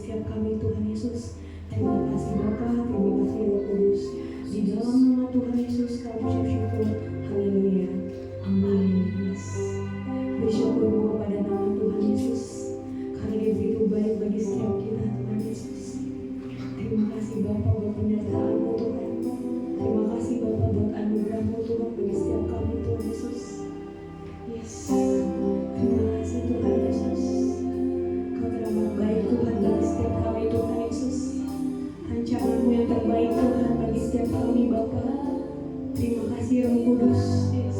setiap kami Tuhan Yesus. Terima kasih Bapa, terima kasih Roh Kudus. Di dalam nama Tuhan Yesus kami ucap syukur. Haleluya. Amin. Yes. Bersyukur kepada nama Tuhan Yesus karena Dia begitu baik bagi setiap kita Tuhan Yesus. Terima kasih Bapa buat penyertaan-Mu Tuhan. Terima kasih Bapa buat anugerah-Mu Tuhan bagi setiap kami Tuhan Yesus. Yes. Terima kasih Tuhan Yesus. Kau teramat baik Tuhan bagi setiap kami Tuhan Yesus. Rancangan-Mu yang terbaik Tuhan bagi setiap kami Bapa. Terima kasih Roh Kudus. Yes.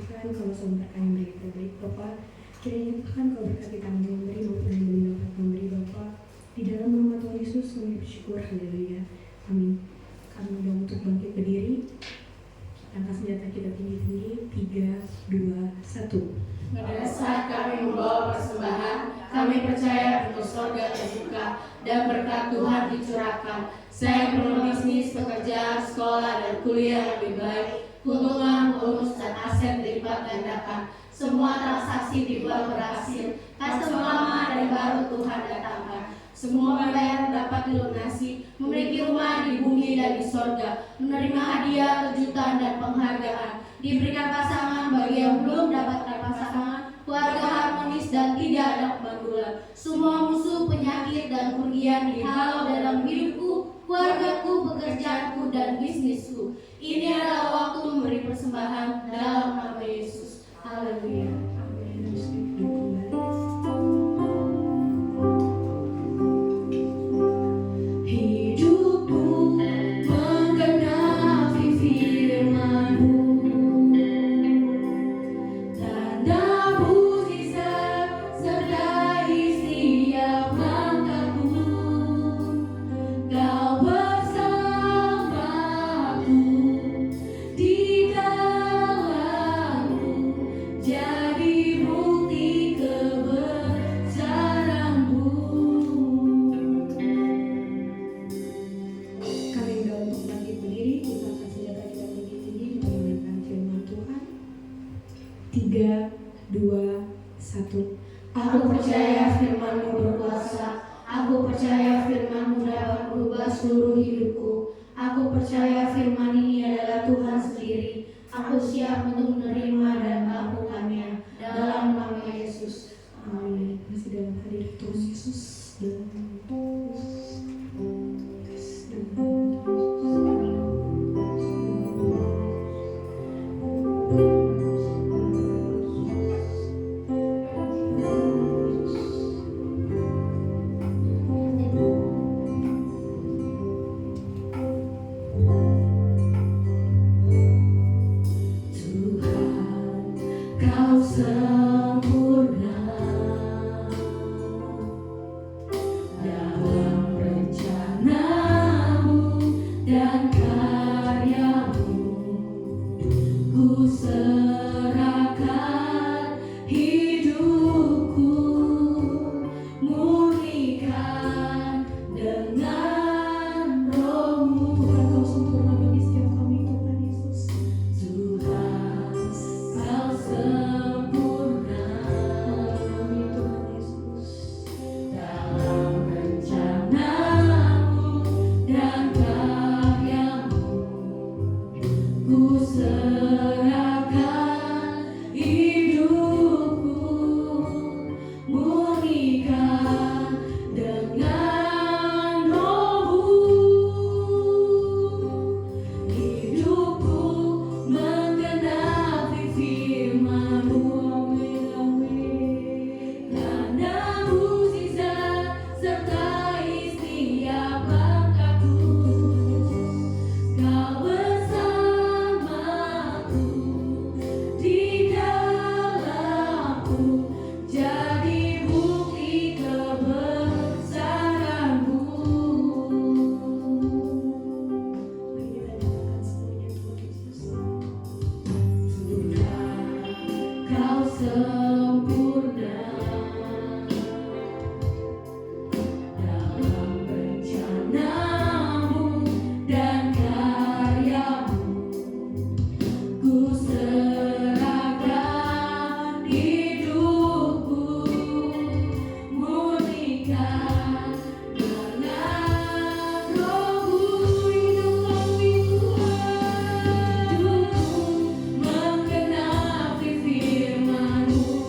Tuhan, kalau sebentar kami beri terbaik Bapa. Kiranya Tuhan kau berkati kami memberi maupun yang belum dapat memberi Bapa. Di dalam nama Tuhan Yesus kami bersyukur, haleluya, amin. Kami udah untuk bangkit berdiri. Angkat senjata kita tinggi-tinggi. 3, 2, 1. Pada saat kami membawa persembahan, kami percaya pintu surga terbuka dan berkat Tuhan dicurahkan. Saya perlu bisnis, pekerjaan, sekolah, dan kuliah lebih baik. Keuntungan, bonus, dan aset dilipat gandakan. Semua transaksi dibuat berhasil. Customer lama dan baru Tuhan datangkan. Semua pembayaran dapat dilunasi. Memiliki rumah di bumi dan di sorga. Menerima hadiah, kejutan, dan penghargaan. Diberikan pasangan bagi yang belum dapatkan pasangan. Keluarga harmonis dan tidak ada kemandulan. Semua musuh, penyakit, dan kerugian dihalau dalam hidupku, keluargaku, pekerjaanku, dan bisnisku. Ini adalah waktu memberi persembahan dalam nama Yesus. Haleluya. Aku percaya firman-Mu berkuasa. Aku percaya firman-Mu dapat merubah seluruh hidupku. Aku percaya firman ini adalah Tuhan sendiri. Aku siap untuk menerima dan melakukannya. Dalam nama Yesus. Amin. Masih dalam hadirat Tuhan Yesus. Mengenapi firman-Mu.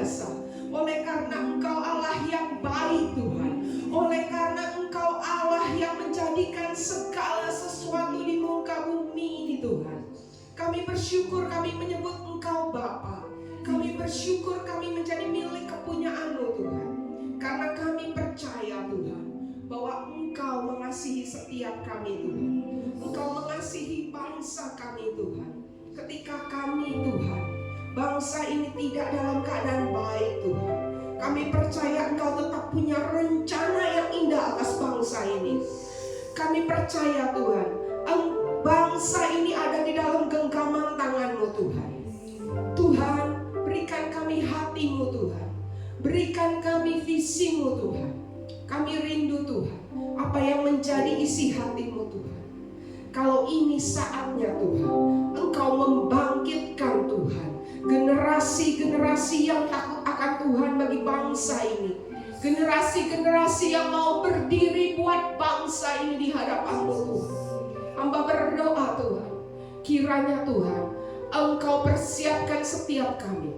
biasa. Oleh karena Engkau Allah yang baik Tuhan. Oleh karena Engkau Allah yang menjadikan segala sesuatu di muka bumi ini Tuhan. Kami bersyukur, kami menyebut Engkau Bapa. Kami bersyukur kami menjadi milik kepunyaan-Mu Tuhan. Karena kami percaya Tuhan bahwa Engkau mengasihi setiap kami Tuhan. Engkau mengasihi bangsa kami Tuhan. Ketika kami Tuhan, bangsa ini tidak dalam keadaan baik Tuhan, kami percaya Engkau tetap punya rencana yang indah atas bangsa ini. Kami percaya Tuhan, bangsa ini ada di dalam genggaman tangan-Mu Tuhan. Tuhan, berikan kami hati-Mu Tuhan. Berikan kami visi-Mu Tuhan. Kami rindu Tuhan, apa yang menjadi isi hati-Mu Tuhan. Kalau ini saatnya Tuhan, Engkau membangkitkan Tuhan generasi-generasi yang takut akan Tuhan bagi bangsa ini. Generasi-generasi yang mau berdiri buat bangsa ini di hadapan-Mu Tuhan. Hamba berdoa Tuhan, kiranya Tuhan Engkau persiapkan setiap kami.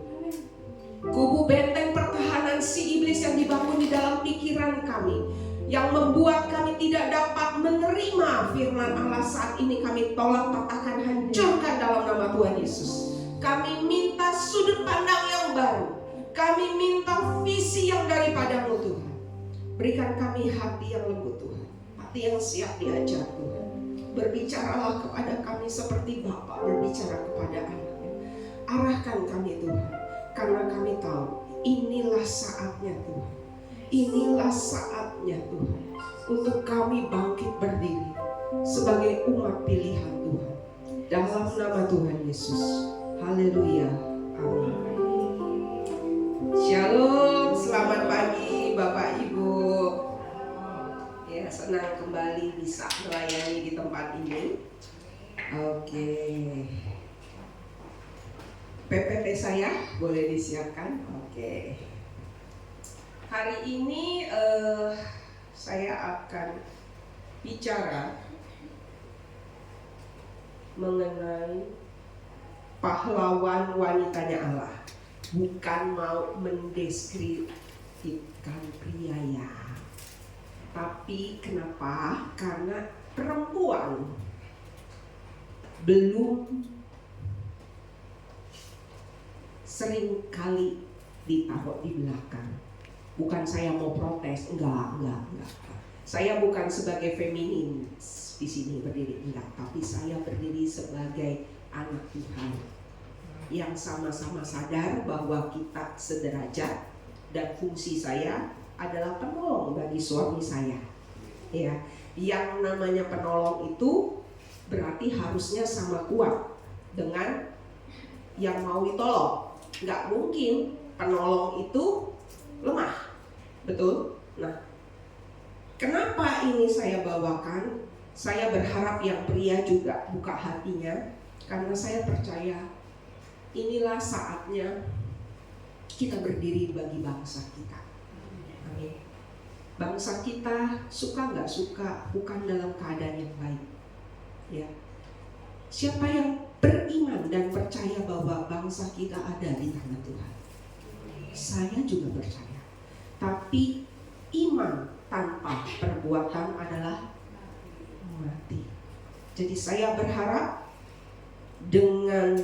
Kubu benteng pertahanan si iblis yang dibangun di dalam pikiran kami, yang membuat kami tidak dapat menerima firman Allah saat ini, kami tolak, patahkan, hancurkan dalam nama Tuhan Yesus. Kami minta sudut pandang yang baru. Kami minta visi yang daripada-Mu Tuhan. Berikan kami hati yang lembut Tuhan, hati yang siap diajar Tuhan. Berbicaralah kepada kami seperti Bapa berbicara kepada anaknya. Arahkan kami Tuhan, karena kami tahu inilah saatnya Tuhan. Inilah saatnya Tuhan untuk kami bangkit berdiri sebagai umat pilihan Tuhan. Dalam nama Tuhan Yesus. Haleluya. Amin. Shalom, selamat pagi Bapak Ibu. Ya, senang kembali bisa melayani di tempat ini. Oke. PPT saya boleh disiapkan? Oke. Hari ini saya akan bicara mengenai pahlawan wanitanya Allah. Bukan mau mendeskripsikan pria ya. Tapi kenapa? Karena perempuan belum sering kali ditaruh di belakang. Bukan saya mau protes, enggak. Saya bukan sebagai feminis di sini berdiri, enggak. Tapi saya berdiri sebagai anak Tuhan yang sama-sama sadar bahwa kita sederajat dan fungsi saya adalah penolong bagi suami saya. Ya, yang namanya penolong itu berarti harusnya sama kuat dengan yang mau ditolong. Nggak mungkin penolong itu lemah, betul? Nah, kenapa ini saya bawakan? Saya berharap yang pria juga buka hatinya, karena saya percaya inilah saatnya kita berdiri bagi bangsa kita. Amin. Bangsa kita suka nggak suka bukan dalam keadaan yang baik. Ya. Siapa yang beriman dan percaya bahwa bangsa kita ada di tangan Tuhan? Saya juga percaya. Tapi iman tanpa perbuatan adalah mati. Jadi saya berharap dengan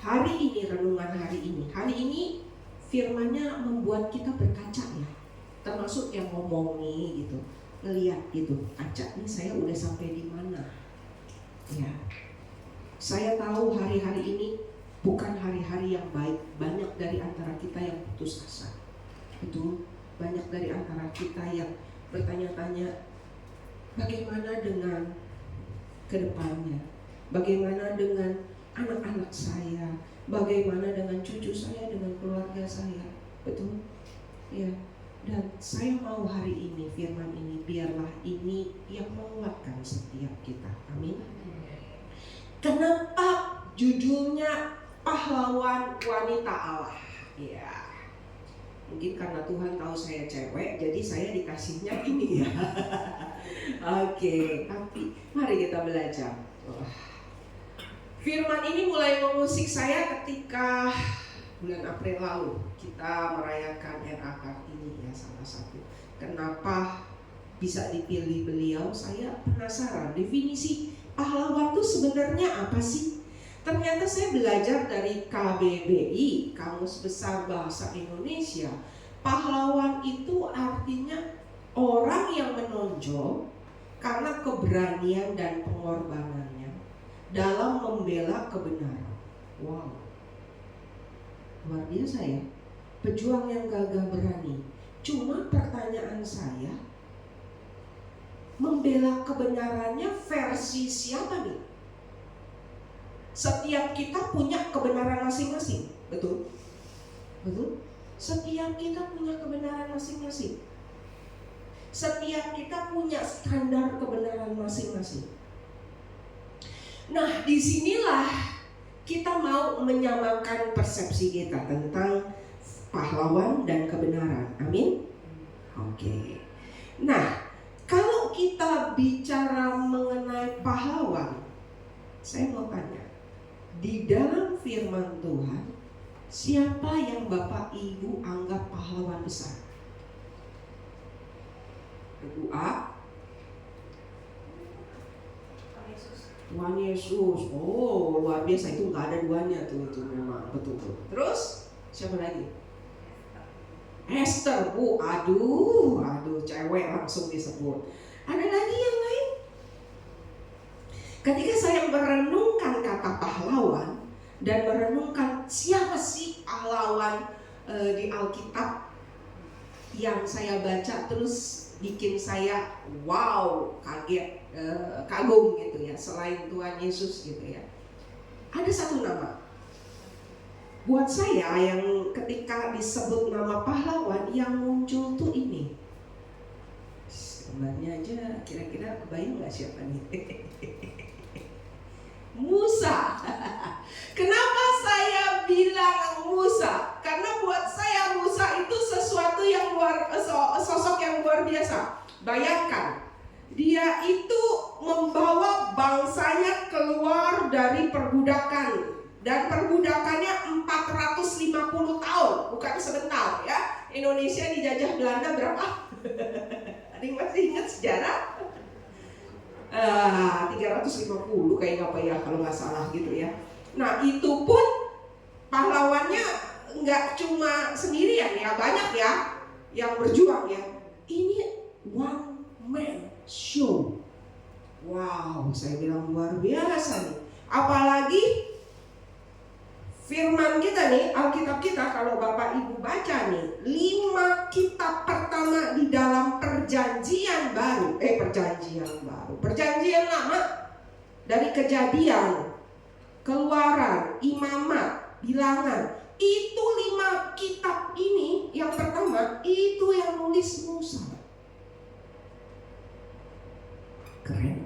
hari ini, renungan hari ini firman-Nya membuat kita berkaca ya. Termasuk yang ngomong nih gitu, ngeliat gitu, kaca nih saya udah sampai di mana. Ya, saya tahu hari-hari ini bukan hari-hari yang baik. Banyak dari antara kita yang putus asa. Betul, banyak dari antara kita yang bertanya-tanya, bagaimana dengan kedepannya? Bagaimana dengan anak-anak saya? Bagaimana dengan cucu saya, dengan keluarga saya? Betul? Ya. Dan saya mau hari ini, firman ini, biarlah ini yang menguatkan setiap kita. Amin. Kenapa judulnya pahlawan wanita Allah? Ya, mungkin karena Tuhan tahu saya cewek, jadi saya dikasihnya ini ya. Oke, tapi mari kita belajar. Firman ini mulai mengusik saya ketika bulan April lalu kita merayakan RA Kartini ya, salah satu. Kenapa bisa dipilih beliau? Saya penasaran definisi pahlawan itu sebenarnya apa sih? Ternyata saya belajar dari KBBI, Kamus Besar Bahasa Indonesia. Pahlawan itu artinya orang yang menonjol karena keberanian dan pengorbanannya dalam membela kebenaran. Wow, luar biasa ya, pejuang yang gagah berani. Cuma pertanyaan saya, membela kebenarannya versi siapa nih? Setiap kita punya kebenaran masing-masing, betul? Betul? Setiap kita punya kebenaran masing-masing. Setiap kita punya standar kebenaran masing-masing. Nah, disinilah kita mau menyamakan persepsi kita tentang pahlawan dan kebenaran. Amin? Oke. Nah, kalau kita bicara mengenai pahlawan, saya mau tanya, di dalam firman Tuhan, siapa yang Bapak Ibu anggap pahlawan besar? Kedua, Tuhan Yesus. Oh, luar biasa, itu nggak ada duanya tuh, itu memang betul-betul. Terus siapa lagi? Esther. Bu, aduh, cewek langsung disebut. Ada lagi yang lain? Ketika saya merenungkan kata pahlawan dan merenungkan siapa sih pahlawan di Alkitab yang saya baca, terus bikin saya wow, kaget, kagum gitu ya, selain Tuhan Yesus gitu ya. Ada satu nama buat saya yang ketika disebut nama pahlawan yang muncul tuh ini. Gambarnya aja kira-kira kebayang gak siapa nih? Musa. Kenapa saya bilang Musa? Karena buat saya Musa itu sesuatu yang sosok yang luar biasa. Bayangkan, dia itu membawa bangsanya keluar dari perbudakan, dan perbudakannya 450 tahun, bukan sebentar ya. Indonesia dijajah Belanda berapa? Ada yang masih ingat sejarah? 350 kayaknya apa ya, kalau nggak salah gitu ya. Nah, itu pun pahlawannya nggak cuma sendirian ya, banyak ya yang berjuang ya. Ini one man show. Wow, saya bilang luar biasa nih. Apalagi firman kita nih, Alkitab kita, kalau Bapak Ibu baca nih, 5 kitab pertama di dalam perjanjian baru, perjanjian lama, dari Kejadian, Keluaran, Imamat, Bilangan, itu 5 kitab ini yang pertama itu yang nulis Musa. Keren.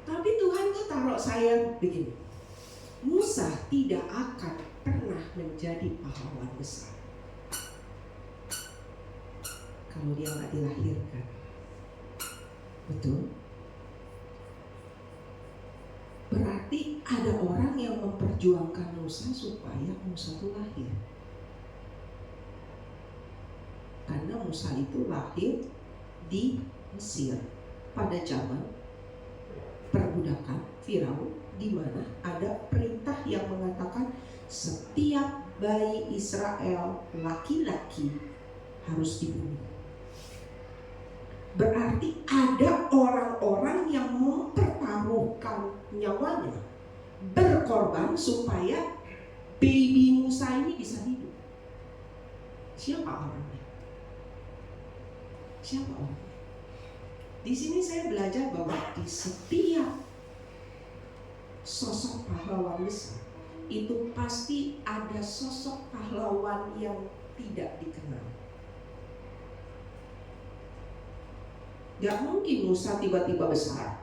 Tapi Tuhan tuh taruh saya begini, Musa tidak akan pernah menjadi pahlawan besar kalau dia nggak dilahirkan. Betul? Berarti ada orang yang memperjuangkan Musa supaya Musa itu lahir. Karena Musa itu lahir di Mesir pada zaman perbudakan Firaun, di mana ada perintah yang mengatakan setiap bayi Israel laki-laki harus dibunuh. Berarti ada orang-orang yang mempertaruhkan nyawanya, berkorban supaya baby Musa ini bisa hidup. Siapa orangnya? Siapa orangnya? Di sini saya belajar bahwa di setiap sosok pahlawan besar itu pasti ada sosok pahlawan yang tidak dikenal. Gak mungkin Musa tiba-tiba besar,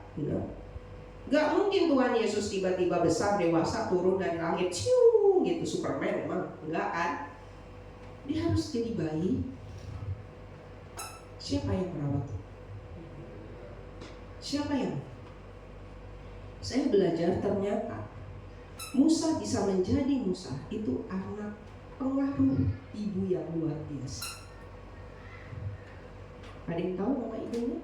gak mungkin Tuhan Yesus tiba-tiba besar, dewasa, turun dari langit, ciu, gitu, Superman emang, enggak kan? Dia harus jadi bayi. Siapa yang merawat? Siapa yang? Saya belajar ternyata Musa bisa menjadi Musa itu anak pengaruh ibu yang luar biasa. Ada yang tahu nama ibunya?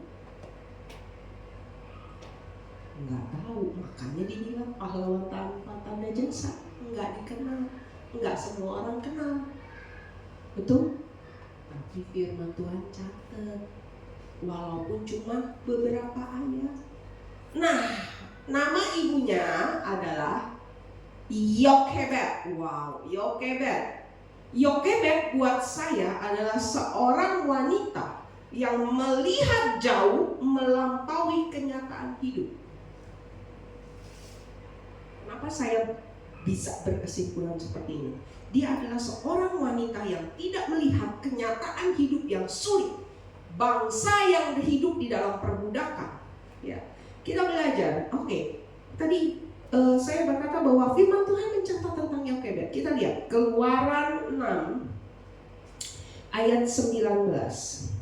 Nggak tahu, makanya dibilang pahlawan tanpa tanda jasa. Nggak dikenal, nggak semua orang kenal. Betul? Tapi firman Tuhan catat, walaupun cuma beberapa ayat. Nah, nama ibunya adalah Yokebed. Wow, Yokebed. Yokebed buat saya adalah seorang wanita yang melihat jauh melampaui kenyataan hidup. Kenapa saya bisa berkesimpulan seperti ini? Dia adalah seorang wanita yang tidak melihat kenyataan hidup yang sulit, bangsa yang hidup di dalam perbudakan. Ya, kita belajar. Oke, tadi saya berkata bahwa firman Tuhan mencatat tentang Yokebed. Kita lihat Keluaran 6 ayat 19.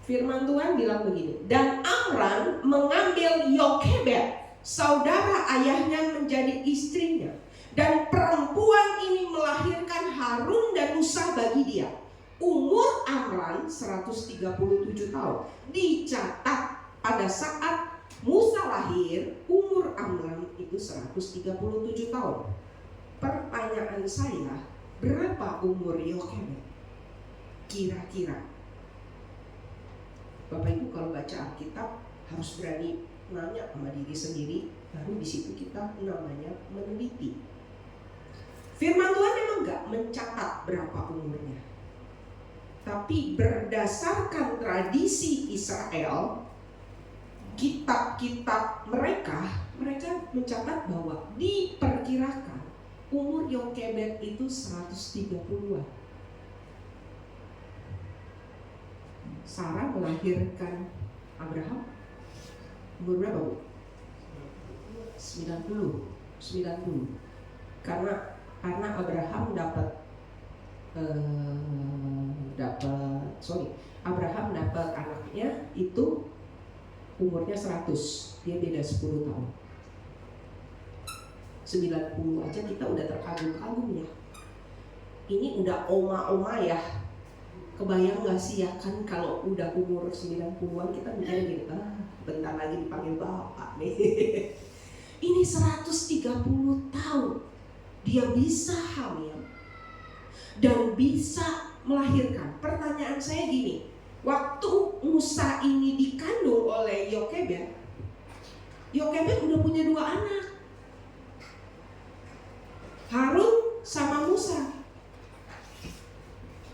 Firman Tuhan bilang begini, dan Amram mengambil Yokebed, saudara ayahnya, menjadi istrinya. Dan perempuan ini melahirkan Harun dan Musa bagi dia. Umur Amram 137 tahun. Dicatat pada saat Musa lahir, umur Amram itu 137 tahun. Pertanyaan saya, berapa umur Yokebed? Kira-kira. Bapak Ibu kalau baca Alkitab harus berani nanya sama diri sendiri, baru di situ kita namanya meneliti. Firman Tuhan memang gak mencatat berapa umurnya, tapi berdasarkan tradisi Israel, kitab-kitab mereka mencatat bahwa diperkirakan umur Yokebed itu 130-an. Sarah melahirkan Abraham umur berapa, Bu? 90. Karena Abraham Abraham dapat anaknya itu umurnya 100, dia beda 10 tahun. 90 aja kita udah terkagum-kagum ya. Ini udah oma-oma ya. Kebayang gak sih ya, kan kalau udah umur 90-an kita mikirnya gini, bentar lagi dipanggil bapak nih. Ini 130 tahun dia bisa hamil dan bisa melahirkan. Pertanyaan saya gini, waktu Musa ini dikandung oleh Yokebed udah punya 2 anak, Harun sama Musa.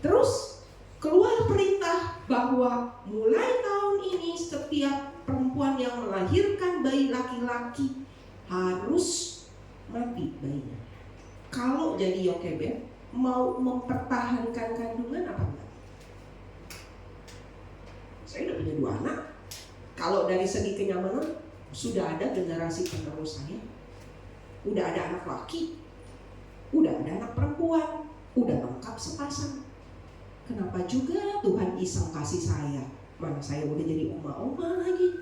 Terus keluar perintah bahwa mulai tahun ini setiap perempuan yang melahirkan bayi laki-laki harus mati bayinya. Kalau jadi Yokebed mau mempertahankan kandungan apa enggak? Saya udah punya 2 anak. Kalau dari segi kenyamanan sudah ada generasi penerus saya. Udah ada anak laki, udah ada anak perempuan, udah lengkap sepasang. Kenapa juga Tuhan iseng kasih saya? Mana saya udah jadi oma-oma lagi.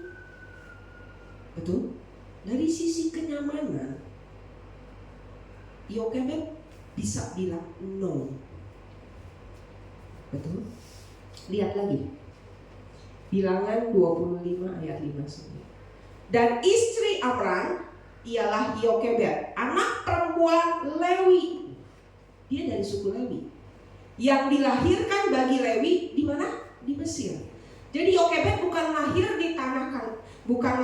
Betul? Dari sisi kenyamanan, Yokebed bisa bilang no. Betul? Lihat lagi. Bilangan 25 ayat 59. Dan istri Amram ialah Yokebed, anak perempuan Lewi. Dia dari suku Lewi. Yang dilahirkan bagi Lewi di mana? Di Mesir. Jadi Yokebed bukan lahir di tanah bukan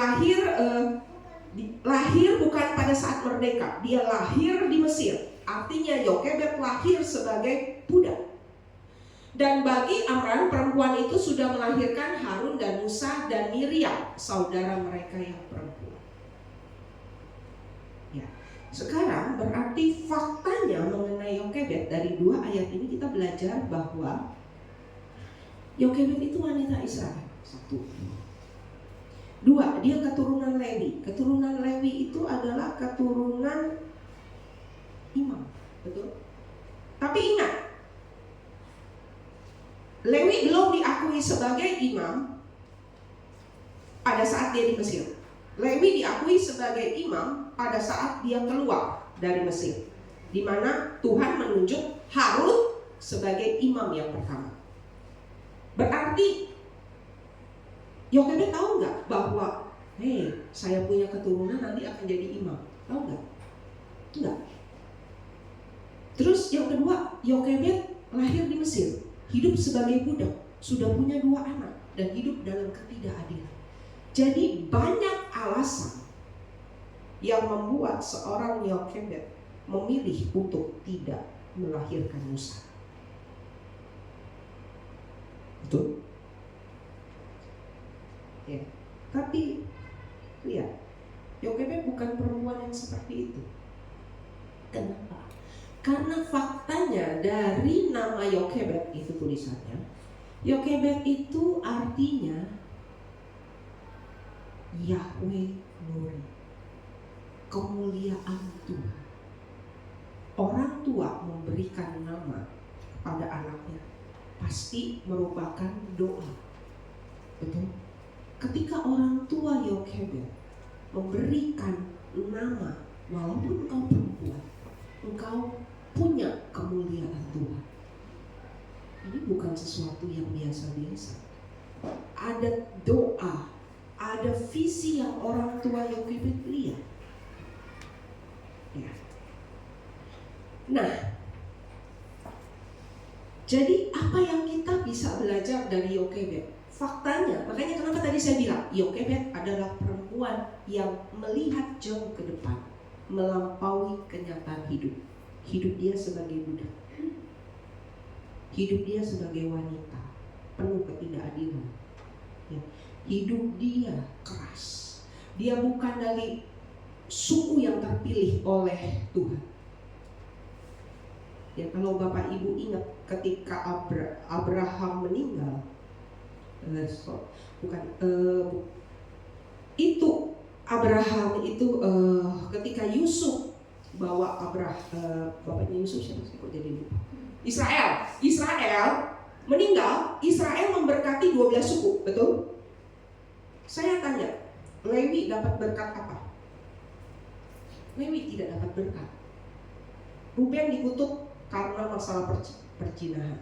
lahir bukan pada saat merdeka. Dia lahir di Mesir. Artinya Yokebed lahir sebagai budak. Dan bagi Amram, perempuan itu sudah melahirkan Harun dan Musa dan Miriam, saudara mereka yang perempuan. Ya, sekarang berarti faktanya mengenai Yokebed dari 2 ayat ini kita belajar bahwa Yokebed itu wanita Israel. 1. 2, dia keturunan Lewi. Keturunan Lewi itu adalah keturunan imam, betul? Tapi ingat, Lewi belum diakui sebagai imam pada saat dia di Mesir. Lewi diakui sebagai imam pada saat dia keluar dari Mesir, di mana Tuhan menunjuk Harun sebagai imam yang pertama. Berarti Yokebed tahu nggak bahwa saya punya keturunan nanti akan jadi imam? Tahu nggak? Enggak. Terus yang kedua, Yokebed lahir di Mesir, hidup sebagai budak, sudah punya 2 anak dan hidup dalam ketidakadilan. Jadi banyak alasan yang membuat seorang Yokebed memilih untuk tidak melahirkan Musa. Betul? Ya. Tapi lihat, Yokebed bukan perempuan yang seperti itu. Kenapa? Karena faktanya dari nama Yokebed itu tulisannya, Yokebed itu artinya Yahweh Glory, kemuliaan Tuhan. Orang tua memberikan nama kepada anaknya pasti merupakan doa. Betul? Ketika orang tua Yokebed memberikan nama, walaupun engkau perempuan, engkau punya kemuliaan Tuhan. Ini bukan sesuatu yang biasa-biasa. Ada doa, ada visi yang orang tua Yokebed lihat. Ya. Nah, jadi apa yang kita bisa belajar dari Yokebed? Faktanya, makanya kenapa tadi saya bilang Yokebed adalah perempuan yang melihat jauh ke depan, melampaui kenyataan hidup. Hidup dia sebagai budak, hidup dia sebagai wanita penuh ketidakadilan, ya. Hidup dia keras. Dia bukan dari suku yang terpilih oleh Tuhan. Ya, kalau Bapak Ibu ingat ketika Abraham meninggal, Abraham itu ketika Yusuf bawa bapaknya Yusuf siapa sih kok jadi lupa? Israel meninggal, Israel memberkati 12 suku, betul? Saya tanya, Lewi dapat berkat apa? Lewi tidak dapat berkat. Ruben dikutuk karena masalah percinahan.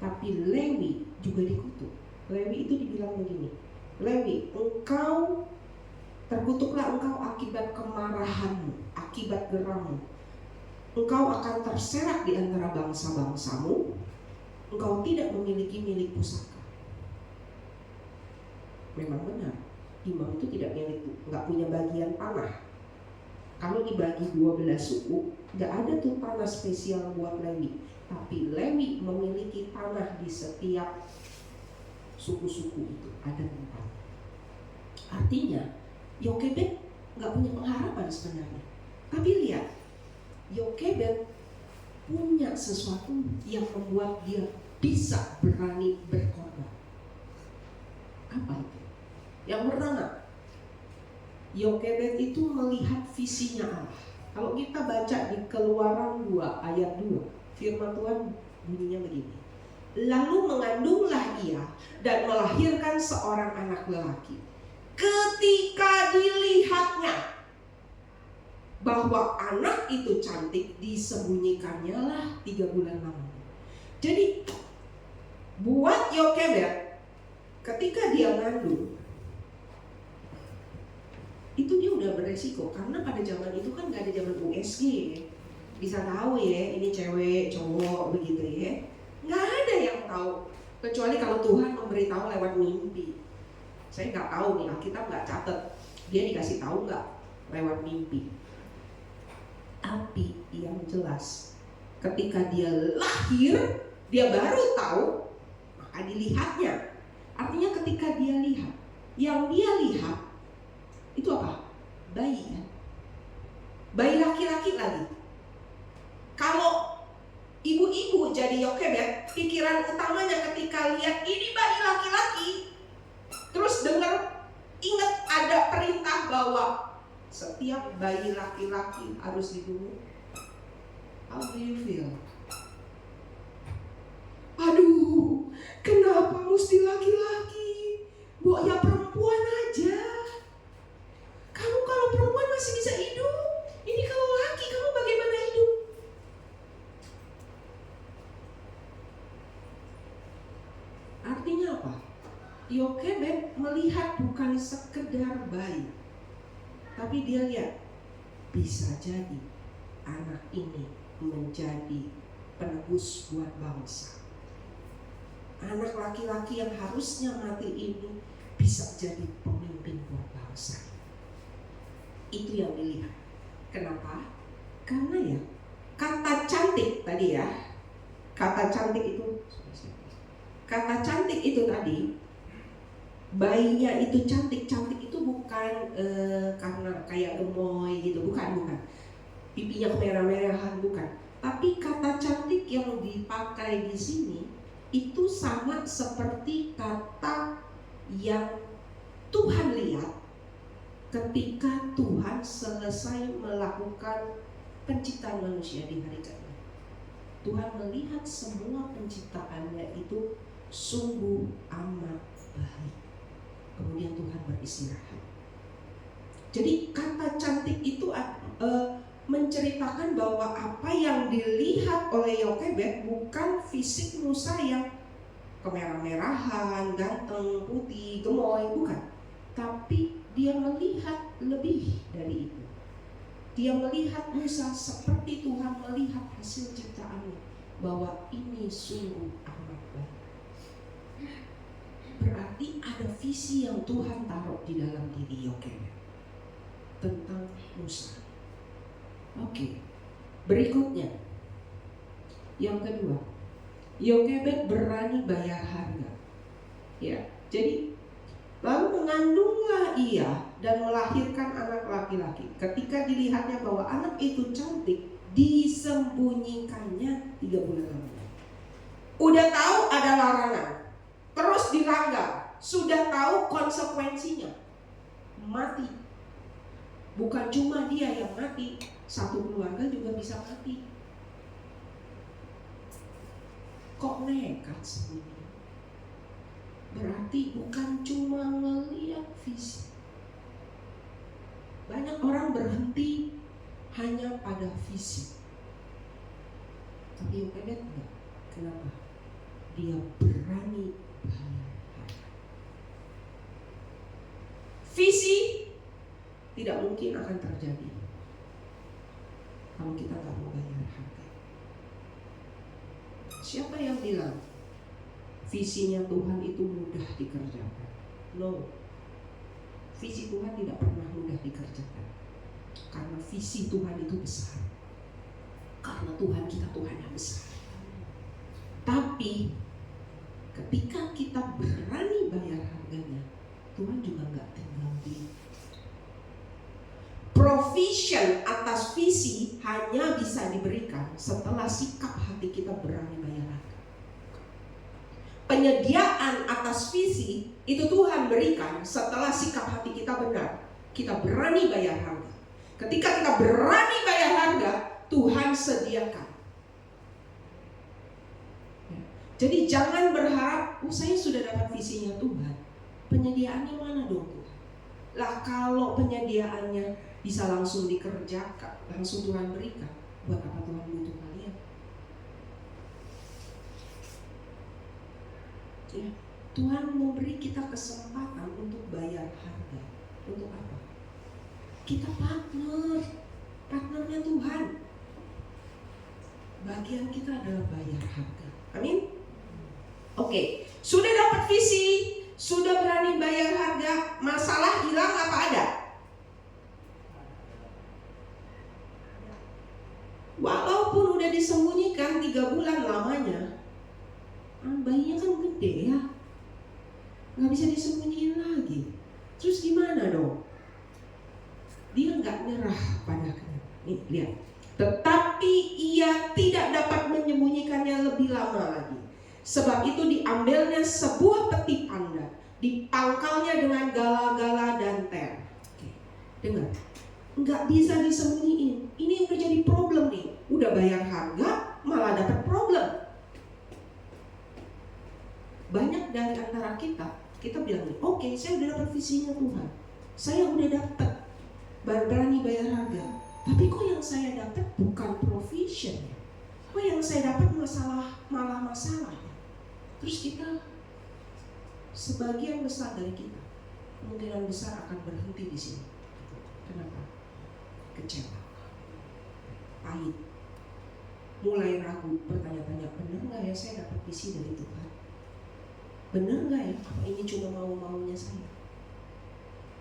Tapi Lewi juga dikutuk. Lewi itu dibilang begini, Lewi, terkutuklah engkau akibat kemarahanmu, akibat gerammu. Engkau akan terserak di antara bangsa-bangsamu. Engkau tidak memiliki milik pusaka. Memang benar, imam itu nggak punya bagian tanah. Kalau dibagi 12 suku, nggak ada tuh tanah spesial buat Lewi. Tapi Lewi memiliki tanah di setiap suku-suku itu, ada tempat. Artinya, Yokebed nggak punya pengharapan sebenarnya. Tapi lihat, Yokebed punya sesuatu yang membuat dia bisa berani berkorban. Apa itu? Yang pertama, Yokebed itu melihat visinya Allah. Kalau kita baca di Keluaran 2 ayat 2, firman Tuhan bunyinya begini. Lalu mengandunglah ia dan melahirkan seorang anak lelaki. Ketika dilihatnya bahwa anak itu cantik, disembunyikannya lah 3 bulan lamanya. Jadi buat Yokebed, ketika dia ngandung, itu dia udah beresiko. Karena pada zaman itu kan gak ada zaman USG ya. Bisa tahu ya, ini cewek, cowok, begitu ya. Gak ada yang tahu, kecuali kalau Tuhan memberitahu lewat mimpi. Saya gak tahu nih, Alkitab gak catat dia dikasih tahu gak lewat mimpi. Tapi yang jelas, ketika dia lahir, dia baru tahu, maka dilihatnya. Artinya ketika dia lihat, yang dia lihat itu apa? Bayi kan? Bayi laki-laki lagi. Kalau ibu-ibu jadi Yokebed, pikiran utamanya ketika lihat ini bayi laki-laki, terus ingat ada perintah bahwa setiap bayi laki-laki harus dibunuh. How do you feel? Aduh, kenapa mesti laki-laki? Bu, ya perempuan aja. Kamu kalau perempuan masih bisa hidup. Ini kalau laki kamu bukan sekedar bayi, tapi dia lihat bisa jadi anak ini menjadi penebus buat bangsa. Anak laki-laki yang harusnya mati ini bisa jadi pemimpin buat bangsa. Itu yang dilihat. Kenapa? Karena ya kata cantik tadi ya, kata cantik itu tadi, bayinya itu cantik itu bukan karena kayak gemoy gitu, bukan. Pipinya kemerah-merahan, bukan. Tapi kata cantik yang dipakai di sini itu sama seperti kata yang Tuhan lihat ketika Tuhan selesai melakukan penciptaan manusia di hari ke-6. Tuhan melihat semua penciptaannya itu sungguh amat baik. Kemudian Tuhan beristirahat. Jadi kata cantik itu menceritakan bahwa apa yang dilihat oleh Yokebed bukan fisik Musa yang kemerah-merahan, ganteng, putih, gemoy, bukan. Tapi dia melihat lebih dari itu. Dia melihat Musa seperti Tuhan melihat hasil ciptaannya, bahwa ini sungguh amat baik. Berarti ada visi yang Tuhan taruh di dalam diri Yokebed tentang Musa. Oke, berikutnya yang kedua, Yokebed berani bayar harga. Ya, jadi lalu mengandunglah ia dan melahirkan anak laki-laki. Ketika dilihatnya bahwa anak itu cantik, disembunyikannya 3 bulan lamanya. Udah tahu ada larangan, terus dilanggar, sudah tahu konsekuensinya, mati. Bukan cuma dia yang mati, satu keluarga juga bisa mati. Kok nekat sembunyi? Berarti bukan cuma melihat visi. Banyak orang berhenti hanya pada visi, tapi Yokebed enggak. Kenapa? Dia berani bayar harga. Visi tidak mungkin akan terjadi kalau kita tak mau bayar harga. Siapa yang bilang visinya Tuhan itu mudah dikerjakan? No. Visi Tuhan tidak pernah mudah dikerjakan. Karena visi Tuhan itu besar. Karena Tuhan kita Tuhan yang besar. Tapi ketika kita berani bayar harganya, Tuhan juga gak tinggal di provision atas visi hanya bisa diberikan setelah sikap hati kita berani bayar harga. Penyediaan atas visi itu Tuhan berikan setelah sikap hati kita benar. Kita berani bayar harga. Ketika kita berani bayar harga, Tuhan sediakan. Jadi jangan berharap, saya sudah dapat visinya Tuhan, penyediaannya mana dong Tuhan? Lah kalau penyediaannya bisa langsung dikerjakan, langsung Tuhan berikan, buat apa Tuhan butuh kalian? Ya, Tuhan memberi kita kesempatan untuk bayar harga. Untuk apa? Kita partnernya Tuhan. Bagian kita adalah bayar harga. Amin. Oke, sudah dapat visi, sudah berani bayar harga, masalah hilang apa ada? Walaupun udah disembunyikan 3 bulan lamanya, bayinya kan gede ya, nggak bisa disembunyiin lagi. Terus gimana dong? Dia nggak nyerah pada nih, lihat. Tetapi ia tidak dapat menyembunyikannya lebih lama lagi. Sebab itu diambilnya sebuah peti panda, dipangkalnya dengan gala-gala dan ter. Oke, dengar, nggak bisa disembunyiin. Ini yang terjadi problem nih. Udah bayar harga, malah dapat problem. Banyak dari antara kita bilang nih, oke, saya udah dapat visinya Tuhan, saya udah dapat berani bayar harga. Tapi kok yang saya dapat bukan provision ya? Kok yang saya dapat malah masalah ya? Terus kita, sebagian besar dari kita kemungkinan besar akan berhenti di sini. Kenapa? Kecewa, pahit, mulai ragu, bertanya-tanya, benar nggak ya saya dapat visi dari Tuhan? Benar nggak ya? Apa ini cuma mau-maunya saya?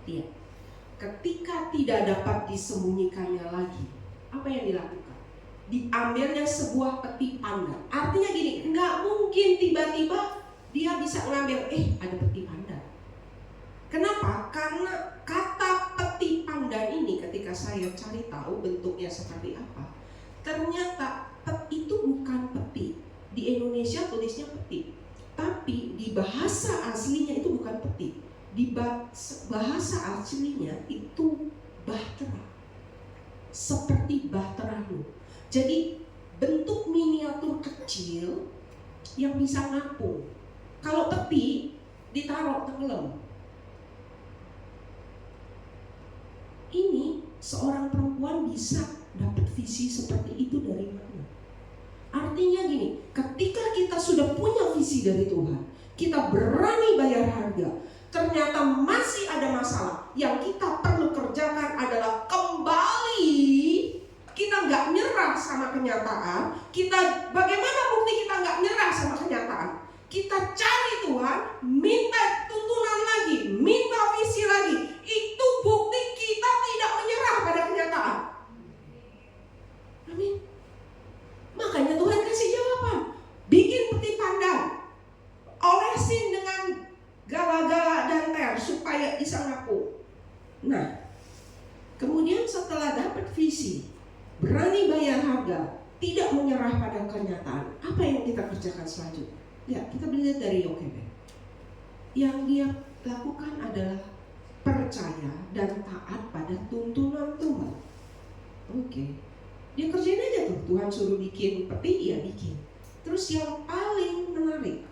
Iya. Ketika tidak dapat disembunyikannya lagi, apa yang dilakukan? Diambilnya sebuah peti panda. Artinya gini, nggak mungkin tiba-tiba dia bisa ngambil, ada peti panda. Kenapa? Karena kata peti panda ini ketika saya cari tahu bentuknya seperti apa, ternyata itu bukan peti. Di Indonesia tulisnya peti, tapi di bahasa aslinya itu bukan peti. Di bahasa aslinya itu bahtera, seperti bahtera. Jadi bentuk miniatur kecil yang bisa ngapung. Kalau peti ditaruh tenggelam. Ini seorang perempuan bisa dapat visi seperti itu dari mana? Artinya gini, ketika kita sudah punya visi dari Tuhan, kita berani bayar harga, ternyata masih ada masalah. Yang kita perlu kerjakan adalah kembali, kita nggak nyerah sama kenyataan. Bagaimana bukti kita nggak nyerah sama kenyataan? Kita cari Tuhan, minta tuntunan lagi, minta visi lagi. Itu bukti kita tidak menyerah pada kenyataan. Amin. Makanya Tuhan kasih jawaban. Bikin peti pandan, olesin dengan gala-gala dan ter supaya bisa ngaku. Nah, kemudian setelah dapat visi, berani bayar harga, tidak menyerah pada kenyataan, apa yang kita kerjakan selanjutnya? Ya, kita belajar dari Yokebed. Yang dia lakukan adalah percaya dan taat pada tuntunan Tuhan. Oke. Dia kerjain aja tuh, Tuhan suruh bikin peti, ya bikin. Terus yang paling menarik,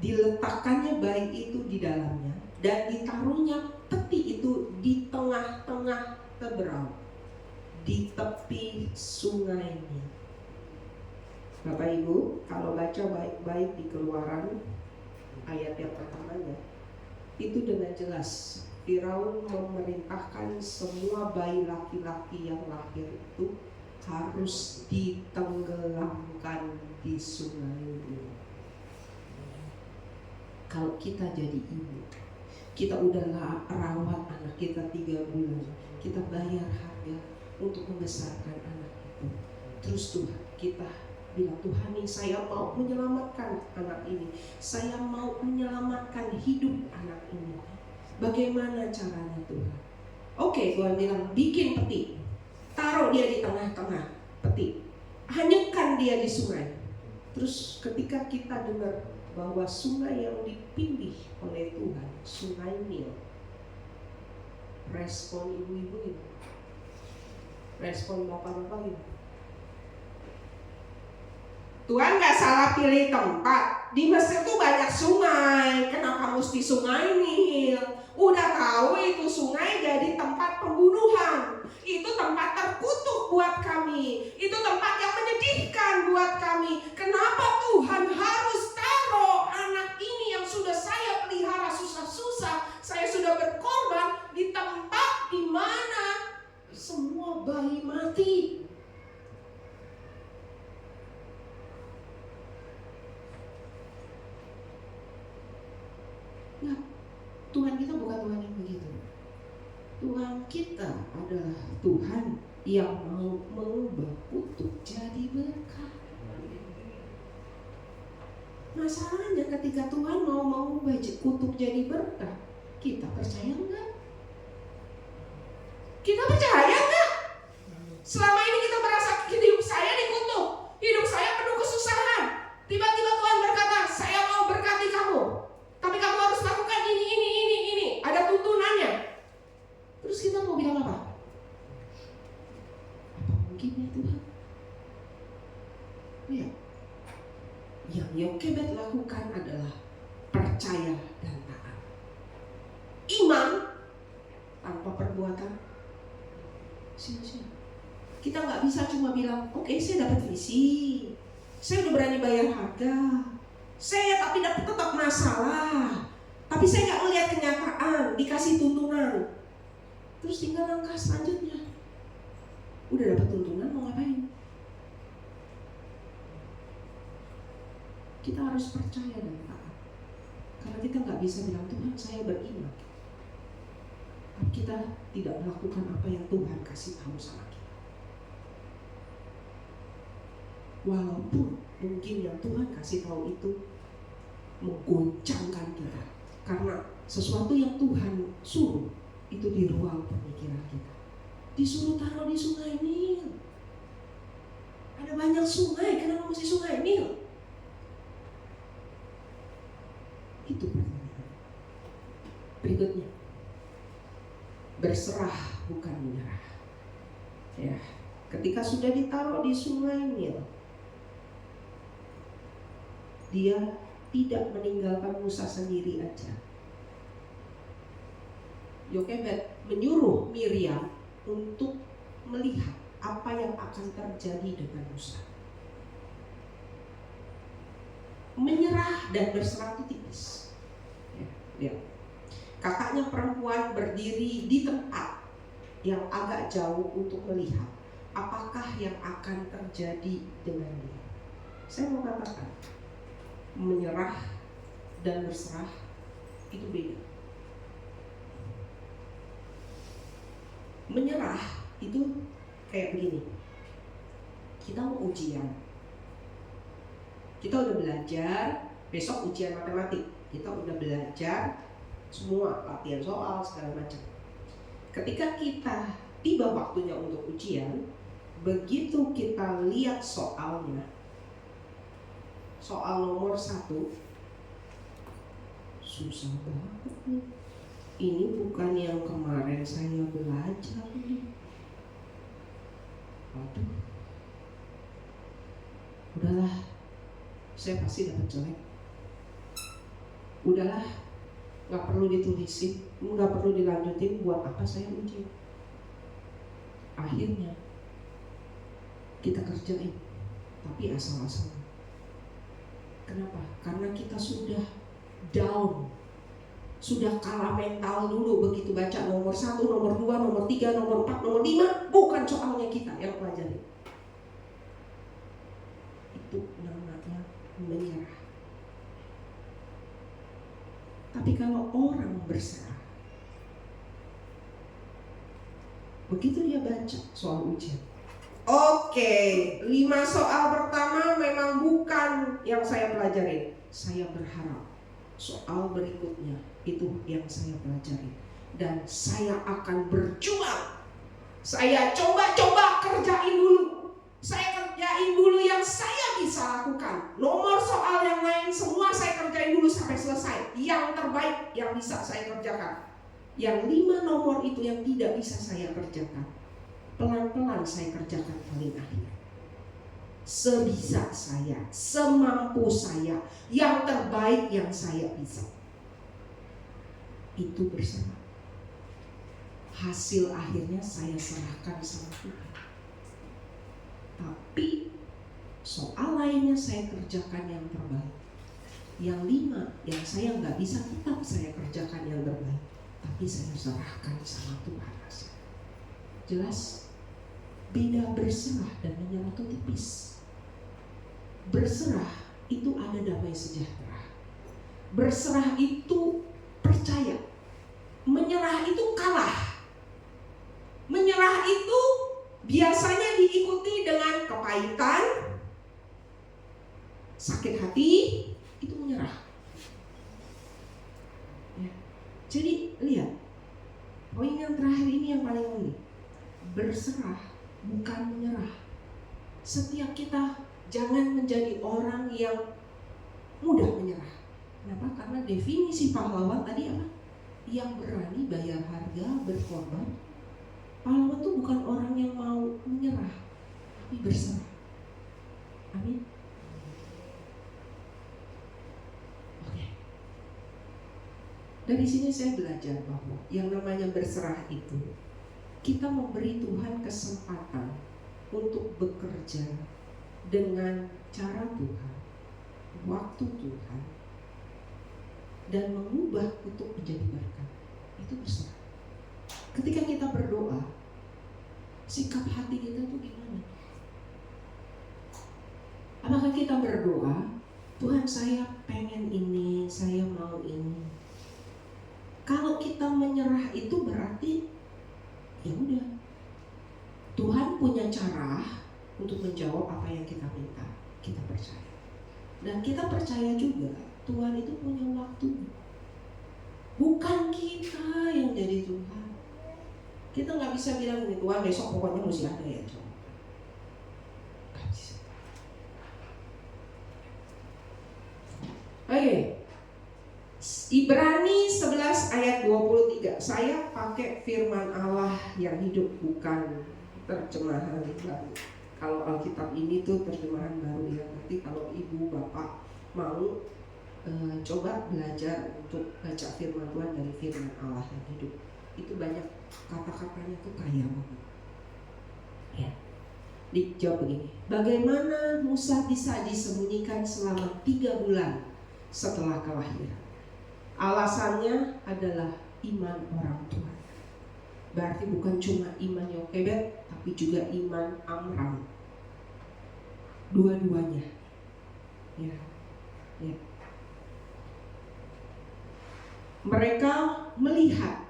diletakkannya bayi itu di dalamnya dan ditaruhnya peti itu di tengah-tengah teberau, di tepi sungainya. Bapak Ibu, kalau baca baik-baik di Keluaran ayat yang pertamanya, itu dengan jelas Firaun memerintahkan semua bayi laki-laki yang lahir itu harus ditenggelamkan di sungai ini. Kalau kita jadi ibu, kita udah rawat anak kita 3 bulan, kita bayar harga untuk membesarkan anak itu. Terus Tuhan, kita bilang, Tuhan nih saya mau menyelamatkan anak ini, saya mau menyelamatkan hidup anak ini. Bagaimana caranya Tuhan? Oke, Tuhan bilang bikin peti, taruh dia di tengah-tengah peti, hanyutkan dia di sungai. Terus ketika kita dengar bahwa sungai yang dipilih oleh Tuhan, sungai Nil, respon ibu-ibu ini, respon bapak-bapak ini, Tuhan gak salah pilih tempat. Di Mesir tuh banyak sungai, kenapa mesti sungai Nil? Udah tahu itu sungai jadi tempat pembunuhan, itu tempat terkutuk buat kami, itu tempat yang menyedihkan buat kami. Kenapa Tuhan harus taruh anak ini yang sudah saya pelihara susah-susah, saya sudah berkorban, di tempat di mana semua bayi mati? Nah, Tuhan kita bukan Tuhan yang begitu. Tuhan kita adalah Tuhan yang mau mengubah kutuk jadi berkat. Masalahnya ketika Tuhan mau mengubah kutuk jadi berkat, kita percaya enggak? Kita percaya enggak? Selama ini kita merasa hidup saya dikutuk, hidup saya penuh kesusahan. Tiba-tiba Tuhan berkata, saya mau berkati kamu, tapi kamu harus lakukan ini. Ada tuntunannya. Terus kita mau bilang apa? Apa mungkin ya Tuhan? Ya. Yang Yokebed lakukan adalah percaya dan taat. Iman tanpa perbuatan sia-sia. Kita nggak bisa cuma bilang, oke, saya dapat visi, saya udah berani bayar harga, saya tapi tetap masalah. Tapi saya nggak melihat kenyataan, dikasih tuntunan. Terus tinggal langkah selanjutnya. Udah dapat tuntunan, mau ngapain? Kita harus percaya dan taat. Karena kita nggak bisa bilang, Tuhan saya beriman, tapi kita tidak melakukan apa yang Tuhan kasih tahu sama kita. Walaupun mungkin yang Tuhan kasih tahu itu menggoncangkan kita, karena sesuatu yang Tuhan suruh itu di ruang pemikiran kita. Disuruh taruh di sungai Nil. Ada banyak sungai, kenapa mesti sungai Nil? Itu pertanyaan. Berikutnya, berserah bukan menyerah. Ya, ketika sudah ditaruh di sungai Nil, dia tidak meninggalkan Musa sendiri aja. Yokebed menyuruh Miriam untuk melihat apa yang akan terjadi dengan Musa. Menyerah dan berserah itu tipis. Ya. Kakaknya perempuan berdiri di tempat yang agak jauh untuk melihat apakah yang akan terjadi dengan dia. Saya mau katakan, menyerah dan berserah itu beda. Menyerah itu kayak begini. Kita mau ujian, kita udah belajar, besok ujian matematik, kita udah belajar semua, latihan soal segala macam. Ketika kita tiba waktunya untuk ujian, begitu kita lihat soalnya, soal nomor 1, susah banget nih. Ini bukan yang kemarin saya belajar nih. Waduh, udahlah, saya pasti dapat jelek. Udahlah, nggak perlu ditulisin, nggak perlu dilanjutin. Buat apa saya uji? Akhirnya kita kerjain, tapi asal-asalan. Kenapa? Karena kita sudah down, sudah kalah mental dulu begitu baca nomor 1, nomor 2, nomor 3, nomor 4, nomor 5, bukan soalnya kita yang pelajari. Itu namanya menyerah. Tapi kalau orang berserah, begitu dia baca soal ujian, oke, 5 soal pertama memang bukan yang saya pelajari. Saya berharap soal berikutnya itu yang saya pelajari, dan saya akan berjuang. Saya coba kerjain dulu. Saya kerjain dulu yang saya bisa lakukan. Nomor soal yang lain semua saya kerjain dulu sampai selesai. Yang terbaik yang bisa saya kerjakan. Yang 5 nomor itu yang tidak bisa saya kerjakan, pelan-pelan saya kerjakan paling akhir. Sebisa saya, semampu saya, yang terbaik yang saya bisa. Itu bersama. Hasil akhirnya saya serahkan sama Tuhan. Tapi soal lainnya saya kerjakan yang terbaik. Yang 5 yang saya nggak bisa tetap saya kerjakan yang terbaik, tapi saya serahkan sama Tuhan. Jelas? Beda berserah dan menyerah itu tipis. Berserah itu ada damai sejahtera. Berserah itu percaya. Menyerah itu kalah. Menyerah itu biasanya diikuti dengan kepahitan, sakit hati, itu menyerah. Ya. Jadi lihat, poin yang terakhir ini yang paling unik. Berserah bukan menyerah. Setiap kita jangan menjadi orang yang mudah menyerah. Kenapa? Karena definisi pahlawan tadi apa? Yang berani bayar harga, berkorban. Pahlawan itu bukan orang yang mau menyerah, tapi berserah. Amin. Oke. Dari sini saya belajar bahwa yang namanya berserah itu, kita memberi Tuhan kesempatan untuk bekerja dengan cara Tuhan, waktu Tuhan, dan mengubah untuk menjadi berkat. Itu besar. Ketika kita berdoa, sikap hati kita tuh gimana? Apakah kita berdoa, Tuhan saya pengen ini, saya mau ini. Kalau kita menyerah itu berarti ya udah, Tuhan punya cara untuk menjawab apa yang kita minta. Kita percaya. Dan kita percaya juga Tuhan itu punya waktu. Bukan kita yang jadi Tuhan. Kita nggak bisa bilang ini, Tuhan besok pokoknya mesti ada ya. Nggak bisa. Oke. Ibrani 11 ayat 23. Saya pakai firman Allah yang hidup, bukan terjemahan baru. Kalau Alkitab ini tuh terjemahan baru ya. Nanti kalau ibu bapak mau coba belajar untuk baca firman Tuhan dari firman Allah yang hidup, itu banyak kata-katanya tuh kaya banget. Ya. Dijawab begini, bagaimana Musa bisa disembunyikan selama 3 bulan setelah kelahiran? Alasannya adalah iman orang tua. Berarti bukan cuma iman Yokebed, tapi juga iman Amram. Dua-duanya. Ya. Ya. Mereka melihat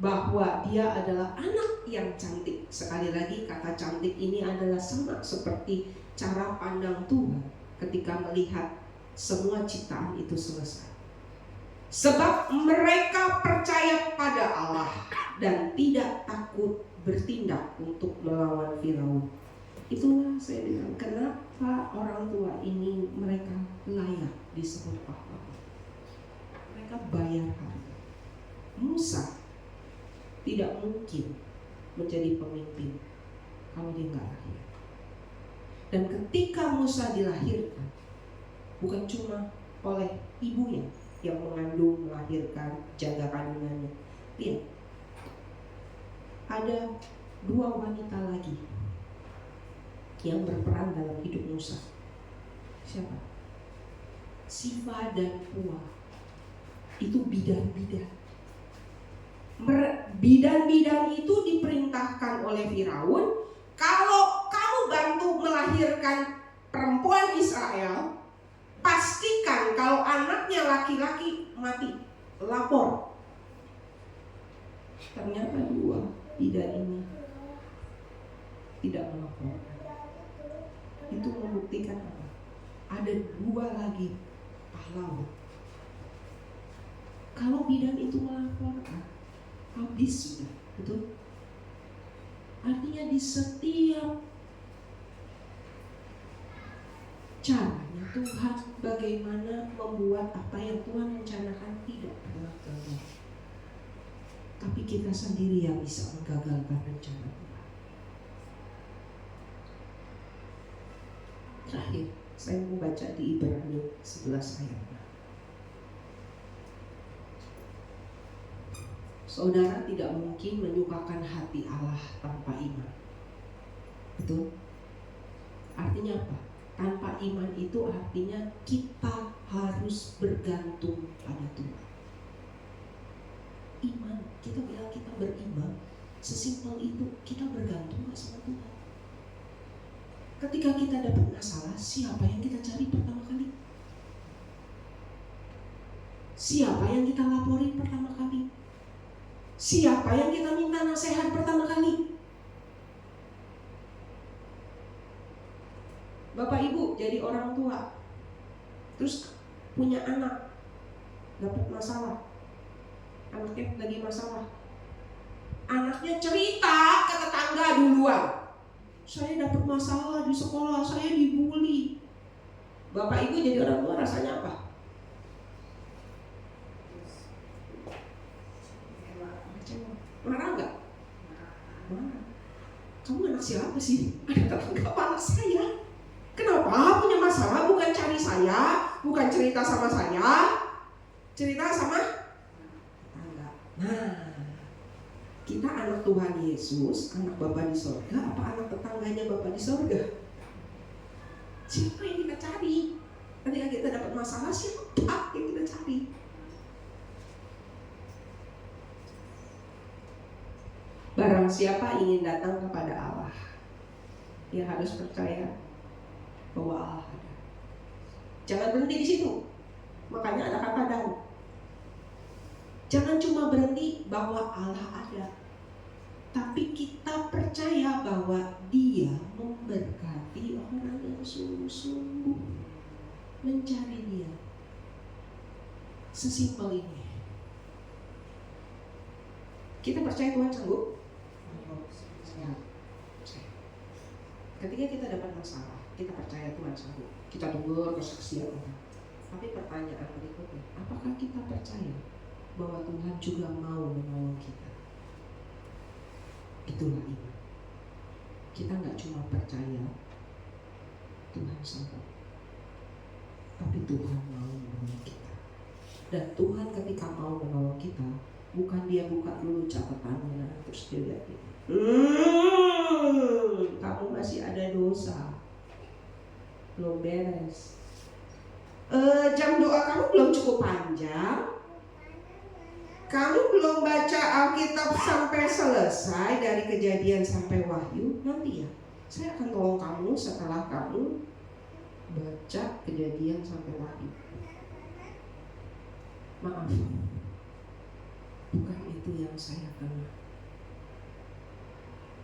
bahwa dia adalah anak yang cantik. Sekali lagi kata cantik ini adalah sama seperti cara pandang Tuhan ketika melihat semua ciptaan itu selesai. Sebab mereka percaya pada Allah dan tidak takut bertindak untuk melawan Firaun. Itulah saya bilang, kenapa orang tua ini mereka layak disebut pahlawan. Mereka bayar harga. Musa tidak mungkin menjadi pemimpin kalau dia nggak lahir. Dan ketika Musa dilahirkan, bukan cuma oleh ibunya yang mengandung, melahirkan, jaga kandungannya. Lihat, ada 2 wanita lagi yang berperan dalam hidup Musa. Siapa? Sifa dan Pua. Itu bidan-bidan. Bidan-bidan itu diperintahkan oleh Firaun, kalau kamu bantu melahirkan perempuan Israel, pastikan kalau anaknya laki-laki mati, lapor. Ternyata 2 bidan ini tidak melapor. Itu membuktikan apa? Ada 2 lagi pahlawan. Kalau bidan itu melaporkan, habis sudah, betul? Artinya di setiap caranya Tuhan bagaimana membuat apa yang Tuhan rencanakan tidak pernah gagal. Tapi kita sendiri yang bisa menggagalkan rencana Tuhan. Terakhir, saya mau baca di Ibrani 11 ayat 6. Saudara tidak mungkin menyukakan hati Allah tanpa iman. Betul? Artinya apa? Tanpa iman itu artinya kita harus bergantung pada Tuhan. Iman, kita bilang kita beriman, sesimpel itu, kita bergantung sama Tuhan. Ketika kita dapat masalah, siapa yang kita cari pertama kali? Siapa yang kita laporin pertama kali? Siapa yang kita minta nasihat pertama kali? Bapak Ibu jadi orang tua, terus punya anak, dapat masalah, anaknya lagi masalah, anaknya cerita ke tetangga duluan, saya dapat masalah di sekolah, saya dibully. Bapak Ibu jadi orang tua rasanya apa? Marah nggak? Marah. Kamu anak siapa sih? Ada tetangga anak saya. Kenapa punya masalah? Bukan cari saya, bukan cerita sama saya, cerita sama tetangga. Nah, kita anak Tuhan Yesus, anak Bapa di sorga, apa anak tetangganya Bapa di sorga? Siapa yang kita cari? Ketika kita dapat masalah, siapa yang kita cari? Barang siapa ingin datang kepada Allah, dia harus percaya bahwa Allah ada. Jangan berhenti di situ. Makanya ada kata dan. Jangan cuma berhenti bahwa Allah ada, tapi kita percaya bahwa Dia memberkati orang yang sungguh-sungguh mencari Dia. Sesimpel ini. Kita percaya Tuhan sanggup? Ketika kita dapat masalah, kita percaya Tuhan sanggup. Kita tunggu kesaksian orang. Tapi pertanyaan berikutnya, apakah kita percaya bahwa Tuhan juga mau menolong kita? Itulah iman. Kita nggak cuma percaya Tuhan sanggup, tapi Tuhan mau menolong kita. Dan Tuhan ketika mau menolong kita, bukan Dia buka dulu catatannya terus Dia lihat ini, kamu masih ada dosa, belum beres. Jam doa kamu belum cukup panjang. Kamu belum baca Alkitab sampai selesai dari Kejadian sampai Wahyu. Nanti ya, saya akan tolong kamu setelah kamu baca Kejadian sampai Wahyu. Maaf, bukan itu yang saya kenal.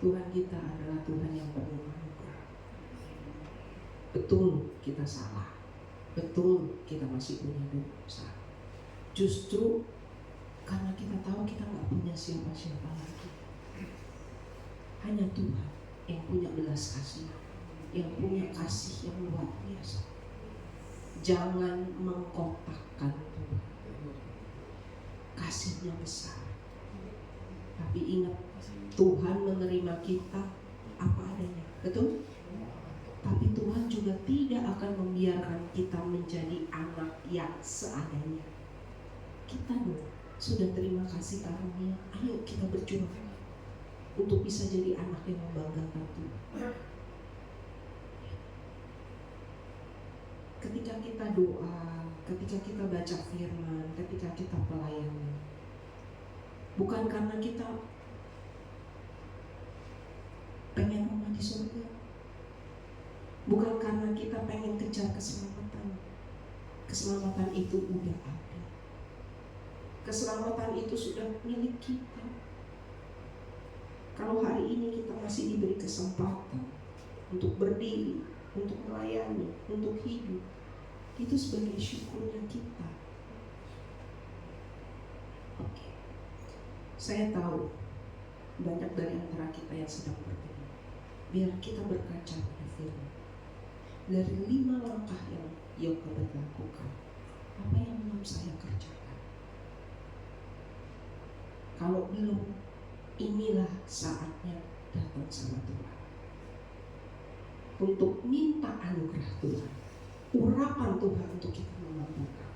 Tuhan kita adalah Tuhan yang penuh anugerah. Betul kita salah, betul kita masih punya dosa. Justru karena kita tahu kita nggak punya siapa-siapa lagi, hanya Tuhan yang punya belas kasih, yang punya kasih yang luar biasa. Jangan mengkotakkan Tuhan. Kasihnya besar, tapi ingat Tuhan menerima kita apa adanya, betul? Tapi Tuhan juga tidak akan membiarkan kita menjadi anak yang seadanya. Kita dong sudah terima kasih karunia, ayo kita berjuang untuk bisa jadi anak yang membanggakan Tuhan. Ketika kita doa, ketika kita baca firman, ketika kita pelayanan, bukan karena kita pengen rumah di surga, bukan karena kita pengen kejar keselamatan. Keselamatan itu udah ada. Keselamatan itu sudah milik kita. Kalau hari ini kita masih diberi kesempatan untuk berdiri, untuk melayani, untuk hidup, itu sebagai syukurnya kita. Oke. Saya tahu banyak dari antara kita yang sedang berdoa. Biar kita berkaca pada firman. Dari 5 langkah yang Yokebed lakukan, apa yang belum saya kerjakan? Kalau belum, inilah saatnya datang sama Tuhan untuk minta anugerah Tuhan, urapan Tuhan untuk kita memampukan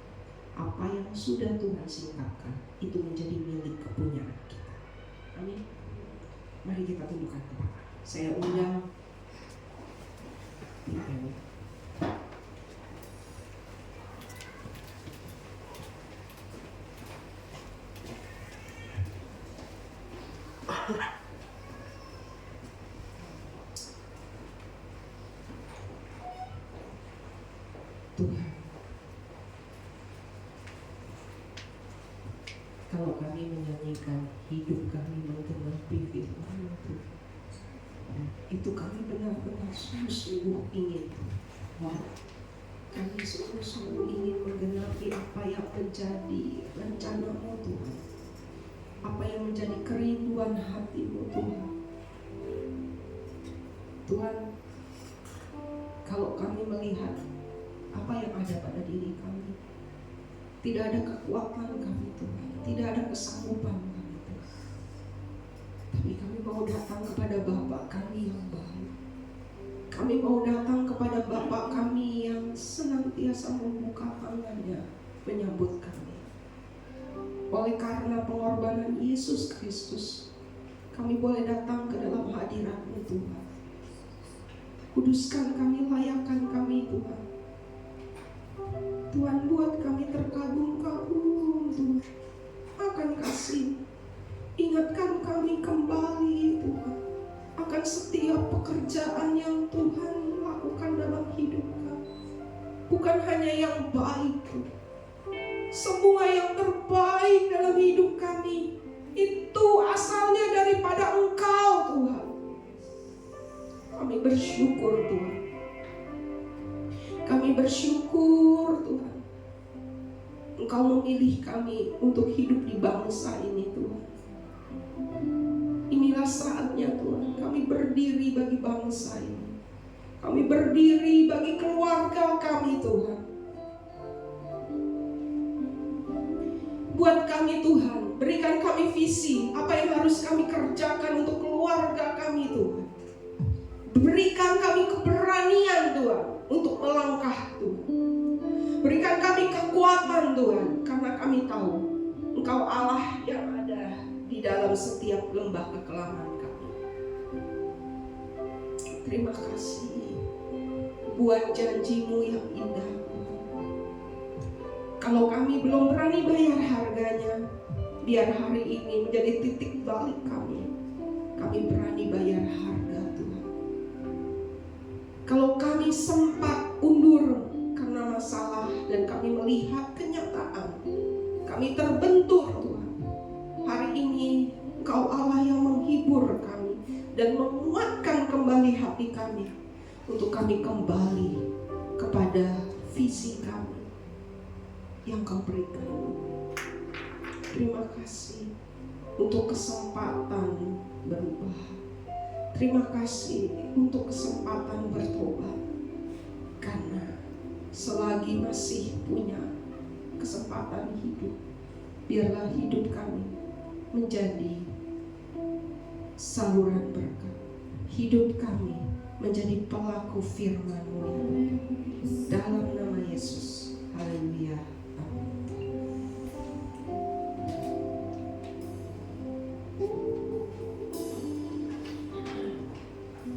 apa yang sudah Tuhan singkapkan itu menjadi milik kepunyaan kita. Amin. Mari kita tundukkan kepala. Saya undang Tuhan, kalau kami menyanyikan hidup kami menggenapi firman-Mu Tuhan, itu kami benar-benar sungguh-sungguh ingin. Kami sungguh-sungguh ingin menggenapi apa yang menjadi rencana-Mu Tuhan, apa yang menjadi kerinduan hati-Mu Tuhan. Tuhan, kalau kami melihat apa yang ada pada diri kami, tidak ada kekuatan kami Tuhan, tidak ada kesanggupan kami Tuhan, tapi kami mau datang kepada Bapa kami yang baik. Kami mau datang kepada Bapa kami yang senantiasa membuka tangannya menyambut kami. Oleh karena pengorbanan Yesus Kristus, kami boleh datang ke dalam hadirat-Mu Tuhan. Kuduskan kami, layakkan kami Tuhan. Tuhan, buat kami terkagum-kagum Tuhan akan kasih. Ingat ingatkan kami kembali Tuhan akan setiap pekerjaan yang Tuhan lakukan dalam hidup kami. Bukan hanya yang baik Tuhan, semua yang terbaik dalam hidup kami itu asalnya daripada Engkau Tuhan. Kami bersyukur Tuhan. Kami bersyukur Tuhan, Engkau memilih kami untuk hidup di bangsa ini Tuhan. Inilah saatnya Tuhan, kami berdiri bagi bangsa ini. Kami berdiri bagi keluarga kami Tuhan. Buat kami Tuhan, berikan kami visi apa yang harus kami kerjakan untuk keluarga kami Tuhan. Berikan kami keberanian Tuhan untuk melangkah Tuhan. Berikan kami kekuatan Tuhan, karena kami tahu Engkau Allah yang ada di dalam setiap lembah kekelaman kami. Terima kasih buat janji-Mu yang indah. Kalau kami belum berani bayar harganya, biar hari ini menjadi titik balik kami. Kami berani bayar harga Tuhan. Kalau kami sempat undur karena masalah dan kami melihat kenyataan, kami terbentur Tuhan. Hari ini Engkau Allah yang menghibur kami dan menguatkan kembali hati kami untuk kami kembali kepada visi kami yang Kau berikan. Terima kasih untuk kesempatan berubah. Terima kasih untuk kesempatan bertobat. Karena selagi masih punya kesempatan hidup, biarlah hidup kami menjadi saluran berkat. Hidup kami menjadi pelaku firman-Mu. Dalam nama Yesus. Haleluya. Amin.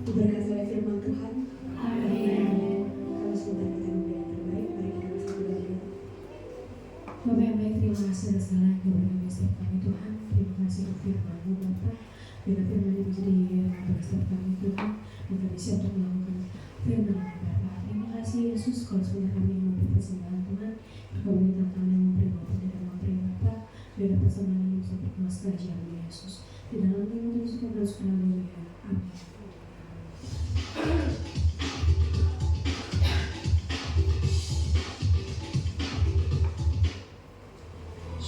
Diberkati oleh firman Tuhan. Amin. Kalau sebentar kita memberi yang terbaik, mari kita bersama doa. Bapak yang baik, terima kasih atas segala yang Kau berikan di setiap kami Tuhan. Terima kasih untuk firman-Mu Bapa. Biar firman itu menjadi rahmat bagi setiap kami Tuhan, dan kami siap untuk melakukan firman-Mu Bapa. Terima kasih Yesus. Kalau sebentar kami memberi persembahan Tuhan, Kau berikan kami yang memberi Bapa dan memberi Bapa. Biar persembahan ini bisa berkemas kerajaan Yesus. Di dalam nama Yesus kami berdoa. Haleluya. Amin.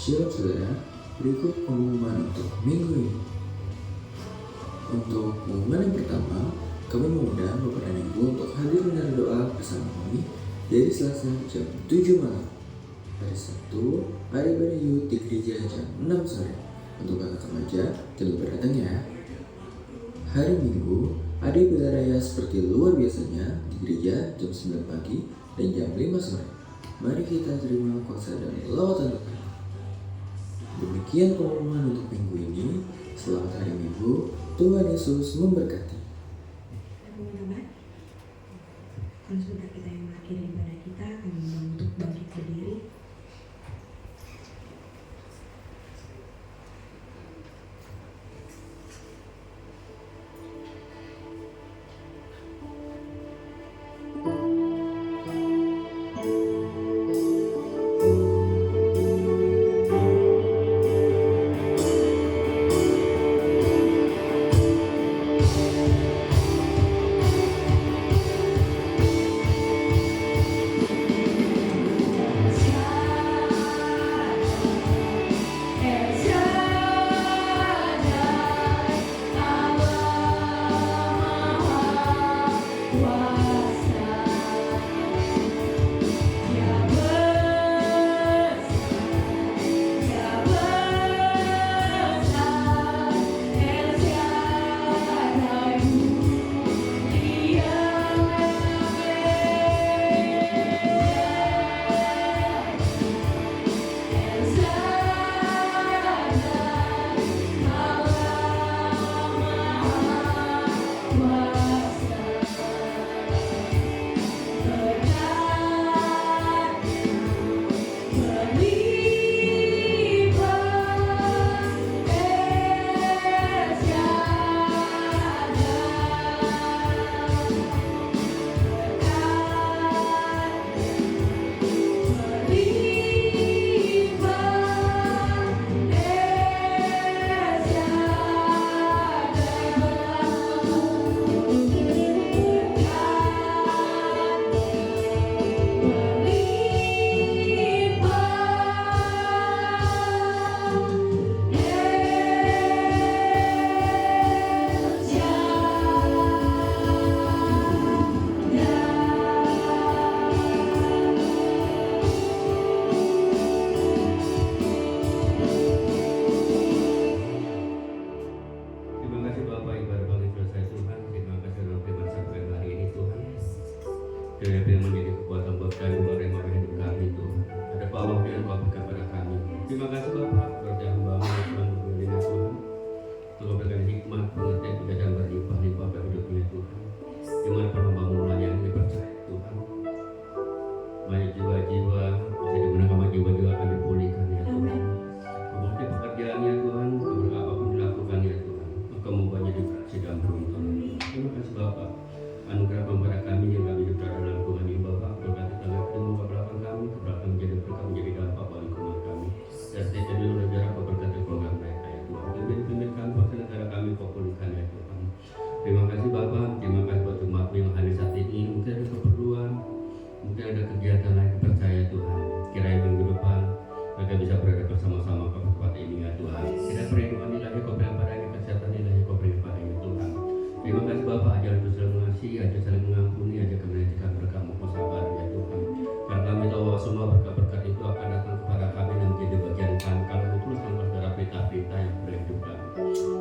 Shalom saudara, berikut pengumuman untuk minggu ini. Untuk pengumuman yang pertama, kami mengundang Bapak dan Ibu untuk hadir menyertai doa bersama kami dari Selasa jam 7 malam. Hari Sabtu, ada ibadah youth di gereja jam 6 sore. Untuk kakak remaja, jangan lupa datang ya. Hari Minggu, ada ibadah raya seperti luar biasanya di gereja jam 9 pagi dan jam 5 sore. Mari kita terima kuasa dan lawatan Tuhan. Demikian pengumuman untuk minggu ini. Selamat hari Minggu. Tuhan Yesus memberkati. Teman-teman, kalau sebentar kita yang mengakhiri ibadah kita, kami mohon untuk bangkit berdiri. kasih Bapak, terima kasih buat umat-Mu yang hadir saat ini. Mungkin ada keperluan, mungkin ada kegiatan lain, percaya Tuhan. Kiranya minggu depan mereka bisa berada bersama-sama ke tempat ini ya Tuhan. Kita perlindungan ilahi Kau berikan padanya, kesehatan ilahi Kau berikan padanya Tuhan. Terima kasih Bapak, ajar untuk saling mengasihi, ajar saling mengampuni, ajar kemenangan berkat-Mu sabar ya Tuhan. Karena kami tahu bahwa semua berkat-berkat itu akan datang kepada kami dan menjadi bagian kami kalau betul tanpa saudara berita-berita yang boleh juga.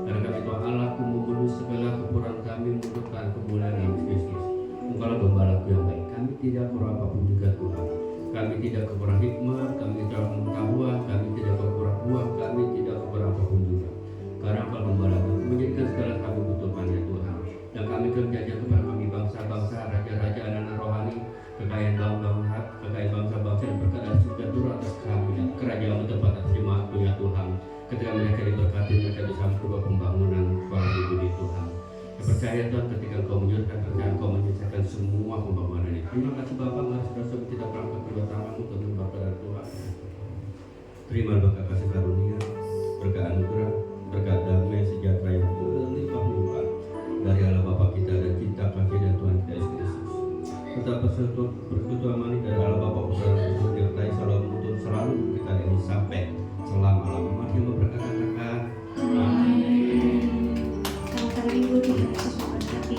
Karena kami tahu Allah memenuhi segala kekurangan kami membutuhkan kemuliaan Yesus Kristus. Engkaulah gembalaku yang baik. Kami tidak kurang apapun juga Tuhan. Kami tidak kurang hikmah, kami tidak pengetahuan, kami tidak kurang uang, kami tidak kurang apapun juga. Karena Engkau gembala kami menjadikan segala kami butuhkan ya Tuhan. Dan kami berjanji kepada kami bangsa-bangsa, raja-raja, anak-anak rohani, kekayaan bangsa-bangsa dan berkat dan sejahtera atas kami dan kerajaan tempat atas jemaat-Mu ya Tuhan. Ketika mereka diberkati, mereka bisa berubah pembangunan suara di bumi Tuhan. Saya percaya Tuhan ketika Engkau menyerahkan kerjaan, Engkau menyelesaikan semua pembangunan ini. Terima kasih Bapak, mari saudara kita berangkat kedua tangan-Mu untuk berkat dari Tuhan. Terima berkat kasih karunia, berkat anugerah, berkat damai sejahtera yang berlimpah-limpah dari Allah Bapa kita dan cinta kasih dan Tuhan kita Yesus Kristus. Tetap persekutuan dari Allah Bapa Putra dan Roh Kudus yang selalu untuk selalu kita ini sampai selama-lamanya. Mari kita berkata-katakan amin. Selamat hari Minggu, Tuhan Yesus memberkati.